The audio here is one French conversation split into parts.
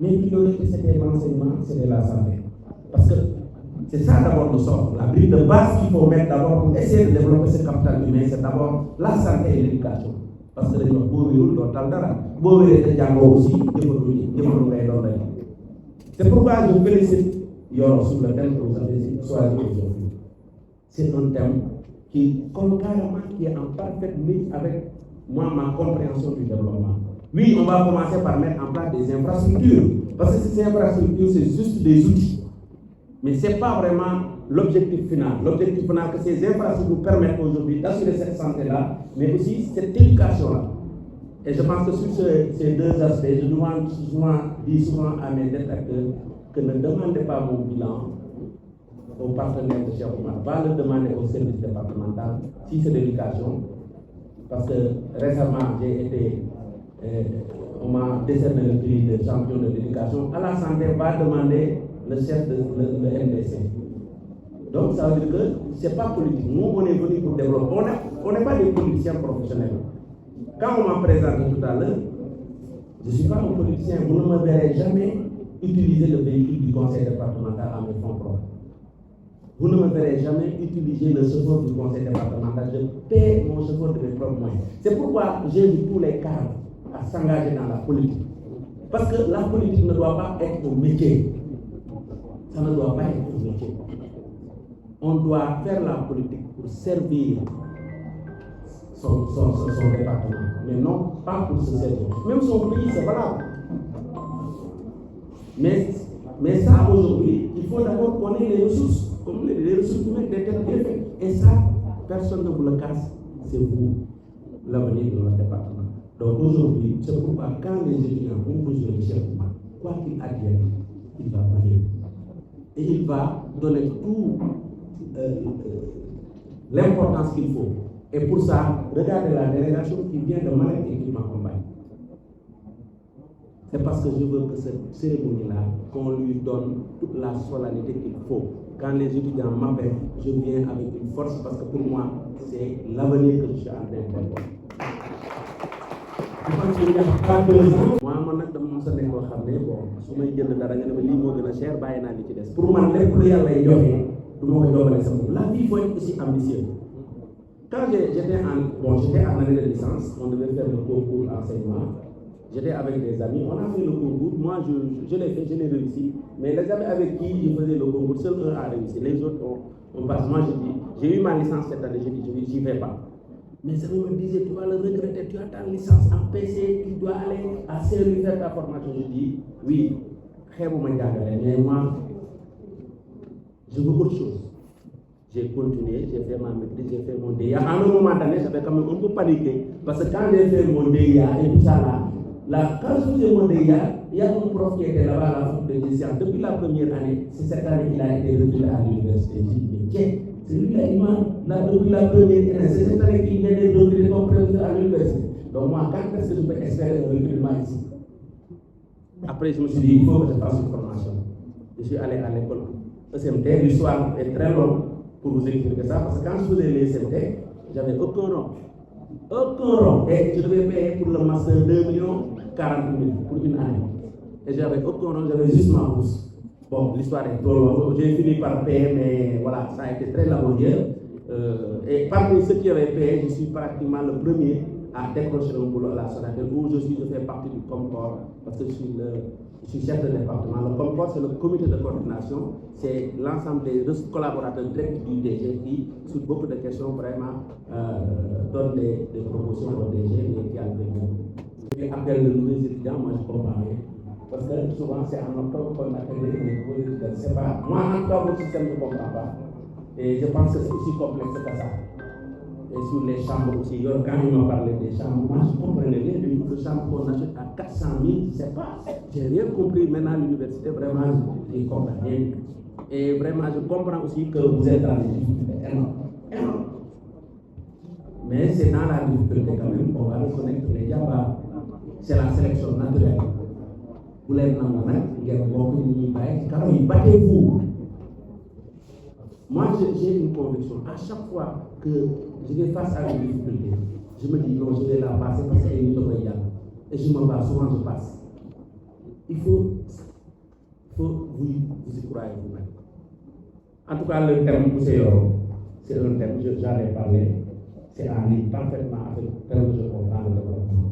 Mais priorité, c'était l'enseignement, c'était la santé. Parce que c'est ça d'abord le socle. La brique de base qu'il faut mettre d'abord pour essayer de développer ce capital humain, c'est d'abord la santé et l'éducation. Parce que les gens ne aussi, c'est pourquoi je félicite Yoro sur le thème que vous avez choisi aujourd'hui. C'est un thème qui colle carrément, qui est en parfaite ligne avec moi, ma compréhension du développement. Oui, on va commencer par mettre en place des infrastructures. Parce que ces infrastructures, c'est juste des outils. Mais ce n'est pas vraiment l'objectif final. L'objectif final, que ces infrastructures permettent aujourd'hui d'assurer cette santé-là, mais aussi cette éducation-là. Et je pense que sur ces deux aspects, je dis souvent à mes détracteurs que ne demandez pas mon bilan aux partenaires de Cheikh Oumar, va le demander au service départemental si c'est l'éducation. Parce que récemment, on m'a décerné le prix de champion de l'éducation. À la santé, va demander le chef de le MDC. Donc ça veut dire que ce n'est pas politique. Nous, on est venus pour développer. On n'est pas des politiciens professionnels. Quand on m'a présenté tout à l'heure, je ne suis pas un politicien. Vous ne me verrez jamais utiliser le véhicule du conseil départemental à mes fonds propres. Vous ne me verrez jamais utiliser le chauffeur du conseil départemental. Je paie mon chauffeur de mes propres moyens. C'est pourquoi j'invite tous les cadres à s'engager dans la politique. Parce que la politique ne doit pas être un métier. Ça ne doit pas être un métier. On doit faire la politique pour servir son département, mais non pas pour se servir. Même son pays, c'est valable. Mais ça, aujourd'hui, il faut d'abord connaître les ressources, comme les ressources humaines des territoires. Et ça, personne ne vous le casse, c'est vous, l'avenir de notre département. Donc aujourd'hui, c'est pourquoi quand les étudiants ont besoin de Cheikh Oumar, quoi qu'il advienne, il va venir. Et il va donner tout l'importance qu'il faut. Et pour ça, regardez la délégation qui vient de Malek et qui m'accompagne. C'est parce que je veux que cette cérémonie-là, qu'on lui donne toute la solennité qu'il faut. Quand les étudiants m'appellent, je viens avec une force parce que pour moi, c'est l'avenir que je suis en train de faire. Moi, nag dama mos a nekk koo xam ne bon su may jënd dara nga ne ma lii moo gën a cher bàyyi naa li ci des. Pour man lépp lu yàlla joxe du ma ko joxale sama bopp. La vie faut être aussi ambitieux. Quand j'étais en année de licence, on devait faire le concours d'enseignement. J'étais avec des amis, on a fait le concours. Moi, je l'ai fait, je l'ai réussi. Mais les amis avec qui je faisais le concours, seul un a réussi. Les autres ont passé. Moi, j'ai eu ma licence cette année, j'ai dit, j'y vais pas. Mes amis me disaient, tu vas le regretter, tu as ta licence en PC, tu dois aller à Saint-Louis faire ta formation. Je dis, oui, mais moi, je veux autre chose. J'ai continué, j'ai fait ma maîtrise, j'ai fait mon DIA. À un moment donné, j'avais quand même un peu paniqué. Parce que quand j'ai fait mon DIA et tout ça là, quand je faisais mon DIA, il y a un prof qui était là-bas à la fac de sciences. Depuis la première année, c'est cette année qu'il a été retiré à l'université. J'ai dit, mais tiens, c'est lui qui a dit, depuis la première année, c'est cette année qu'il vient d'être retiré comme professeur à l'université. Donc moi, quand est-ce que je peux espérer un recrutement ici? Après, je me suis dit, il faut que je fasse une formation. Je suis allé à l'école ECMT. L'histoire est très longue pour vous expliquer ça, parce que quand je faisais les SMT, j'avais aucun rond. Aucun rond. Et je devais payer pour le master 2 40 000 pour une année. Et j'avais aucun rond, j'avais juste ma bourse. Bon, l'histoire est trop longue. J'ai fini par payer, mais voilà, ça a été très laborieux. Et parmi ceux qui avaient payé, je suis pratiquement le premier à décrocher un boulot à la Sonatel, où je fais partie du COMCOR, parce que je suis chef de département. Le COMCOR, c'est le comité de coordination, c'est l'ensemble des collaborateurs directs du DG qui, sur beaucoup de questions, vraiment donnent des propositions au DG et qui a et appelle de nouveaux étudiants, moi je comprends rien. Parce que souvent c'est en octobre qu'on appelle les nouveaux étudiants. C'est pas, moi en octobre, le système ne comprend pas. Et je pense que c'est aussi complexe que ça. Et sur les chambres aussi, quand il m'a parlé des chambres, moi je comprenais rien du tout. Le chambre qu'on achète à 400 000, je ne sais pas. J'ai rien compris. Maintenant à l'université, vraiment, je comprends rien. Et vraiment, je comprends aussi que vous êtes dans des difficultés énormes. Mais c'est dans la difficulté quand même qu'on va reconnaître les diabats. C'est la sélection naturelle. Vous l'avez dit, battez-vous. Moi, j'ai une conviction. À chaque fois que je vais face à une difficulté, je me dis non, je vais la passer parce qu'elle est une. Et je me bats, souvent je passe. il faut vous y croire vous-même. En tout cas, le terme Pousseyoro, c'est un terme, j'en ai parlé, c'est en ligne parfaitement avec le terme que je comprends le développement.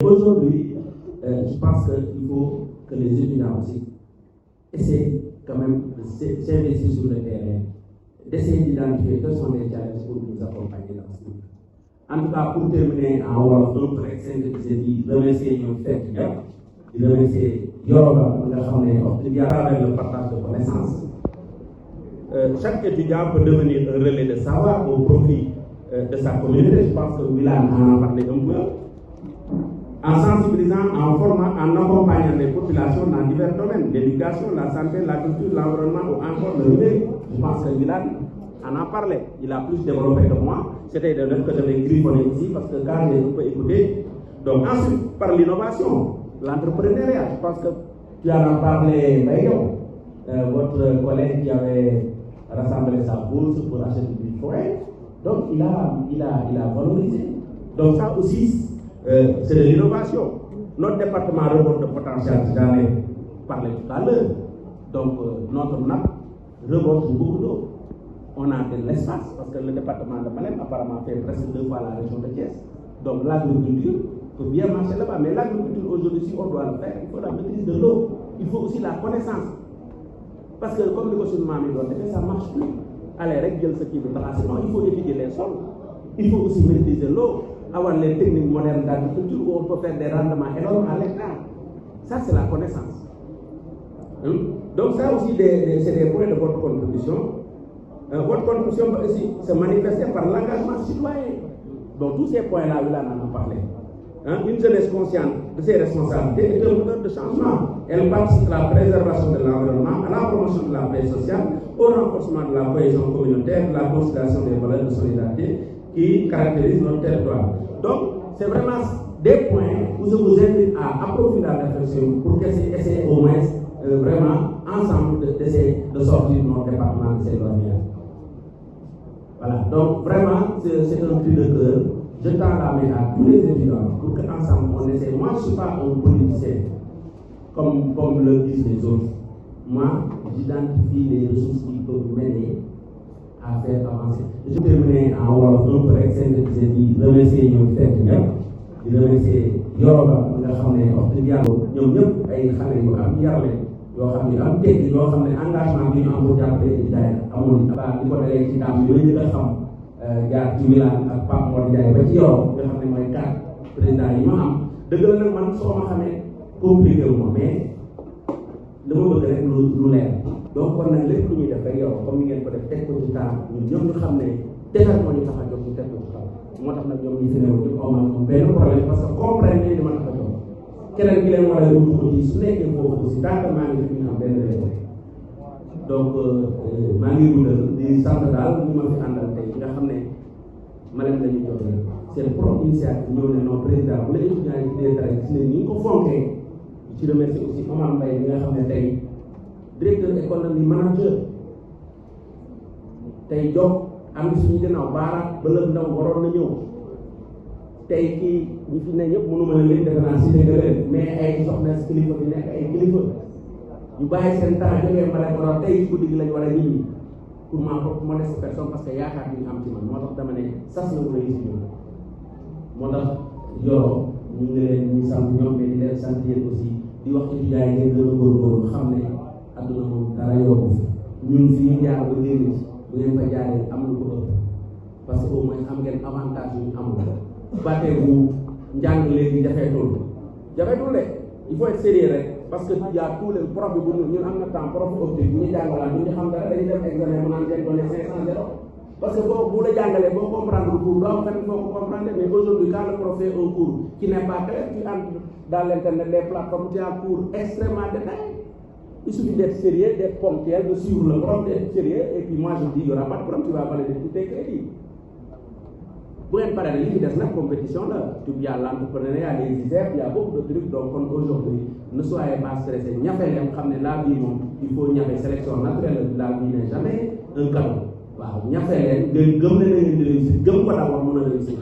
Aujourd'hui, je pense qu'il faut que les étudiants aussi essaient quand même de s'investir sur le terrain, d'essayer d'identifier quels sont les challenges pour nous accompagner dans ce monde. En tout cas, pour terminer en Wolof, un peu synthétisé, di remercier ñoom fekk ñëpp, di remercier Yoroba nga xam ne wax dëgg yàlla avec le partage de connaissances. Chaque étudiant peut devenir un relais de savoir au profit de sa communauté. Je pense que Wilane en a parlé un peu. En sensibilisant, en formant, en accompagnant les populations dans divers domaines, l'éducation, la santé, la culture, l'environnement ou encore le numérique. Je pense que Wilane en a parlé. Il a plus développé que moi. C'était de l'autre que je vais griffonner ici parce que quand j'ai un peu écouté. Donc ensuite, par l'innovation, l'entrepreneuriat, je pense que tu en as parlé, Mayo, votre collègue qui avait rassemblé sa bourse pour acheter du forêt. Donc il a valorisé. Donc ça aussi, c'est de l'innovation. Notre département regorge de potentiel, j'en ai parlé tout à l'heure. Donc notre nappe regorge beaucoup d'eau. On a de l'espace parce que le département de Malem apparemment fait presque 2 fois la région de Thiès. Donc l'agriculture peut bien marcher là-bas. Mais l'agriculture aujourd'hui, si on doit le faire, il faut la maîtrise de l'eau. Il faut aussi la connaissance. Parce que comme le questionnement ça ne marche plus. Allez, règle ce qui est tracé. Non, il faut étudier les sols. Il faut aussi maîtriser l'eau. Avoir les techniques modernes d'agriculture où on peut faire des rendements énormes à l'hectare. Ça, c'est la connaissance. Donc ça aussi, c'est des points de votre contribution. Votre contribution peut aussi se manifester par l'engagement citoyen. Donc tous ces points-là, là, on en a parlé. Une jeunesse consciente de ses responsabilités est un moteur de changement. Elle participe à la préservation de l'environnement, à la promotion de la paix sociale, au renforcement de la cohésion communautaire, de la considération des valeurs de solidarité qui caractérisent notre territoire. Donc, c'est vraiment des points où je vous invite à approfondir la réflexion pour essayer au moins vraiment ensemble d'essayer de sortir notre département de ces domaines. Voilà, donc vraiment, c'est un cri de cœur. Je tends la main à tous les étudiants pour qu'ensemble on essaie. Moi, je ne suis pas un politicien comme le disent les autres. Moi, j'identifie les ressources qui peuvent m'aider à faire avancer. Je vais terminer en Wolof un peu synthétisé di remercier ñoom fekk ñëpp di remercier Yoroba nga xam ne wax dëgg yàlla ñoom ñëpp ay xale yu am yar leen yoo xam ne am tekki yoo xam ne engagement bi ñu am pour jàppale étudiants amul abaa di ko dalee ci dam yooyu ñu nga xam jaar ci Wilane ak Pape Mor Ndiaye ba ci yow nga xam ne mooy 4 présidents yi ma am dëgg la nag man soo ma xamee compliqué wu ma mais dama bëgg rek lu leer. Donc kon nag lépp lu ñuy def rek yow comme ni ngeen ko def teg ko ci temps ñun ñëpp ñu xam ne defar moo ñu tax a jóg ñu teg ko ci temps moo tax nag ñoom ñu fi newoon ñu am benn problème parce que comprendre nañ li ma tax a jóg keneen ki leen war a wutu ko ci su nekkee foofu aussi tant que maa ngi fi ñu am benn réew donc maa ngi guddal di sant daal ñu ma fi àndal tey nga xam ne Malem la ñu joxe seen propre initiative ñëw ne non président bu la étudiant yi dee dara gis nañ ni ñu ko fonkee ci remercier aussi Omar Mbaye bi nga xam ne tey directeur économie manager tey jox am suñu gannaaw baaraat ba lëb ndaw waroon na ñëw tey kii ñi fi ne ñëpp mënu ma ne leen defe naa si dégg leen mais ay soxna si kilifa bi nekk ay kilifa ñu bàyyi seen temps jógee Malem waroon tey guddi gi lañu war a ñibbi pour ma propre modeste personne parce que yaakaar bi ñu am ci man moo tax dama ne sas na ko réussir ñoom moo tax Yoro ñu ngi leen ñu sant ñoom mais di leen sant yéen aussi di wax étudiants yi ngeen gën a góorgóorlu xam ne adduna moom dara yomb ñun fi ñu jaar ba léegi bu ngeen fa jaaree am lu ko ëpp parce que au moins am ngeen avantage yu ñu amul bàttee bu njàng léegi jafeetul de il faut être sérieux rek parce que y a tous les prof bi bu ñun am na temps prof optique bu ñu jàngalaat ñu xam dara dañuy def examen mu naan ngeen donné 500 zéro parce que bu la jàngalee boo comprendre le cours doo am fenn foo ko comprendre mais aujourd'hui quand le prof fait un cours qui n'est pas clair tu entres dans l'internet les plateformes tu as un cours extrêmement détaillé. Il suffit d'être sérieux, d'être ponctuel, de suivre le prof, d'être sérieux, et puis moi je dis, il n'y aura pas de problème, tu vas valider tous tes crédits. Pour une parallèle, il y a une compétition là, il y a l'entrepreneuriat, les ISEP, il y a beaucoup de trucs, donc aujourd'hui, ne soyez pas stressés. La vie, il faut une sélection naturelle, la vie n'est jamais un cadeau. Waaw ñafe leen gëm na leen di réussir gëm ko d'abord mën a réussir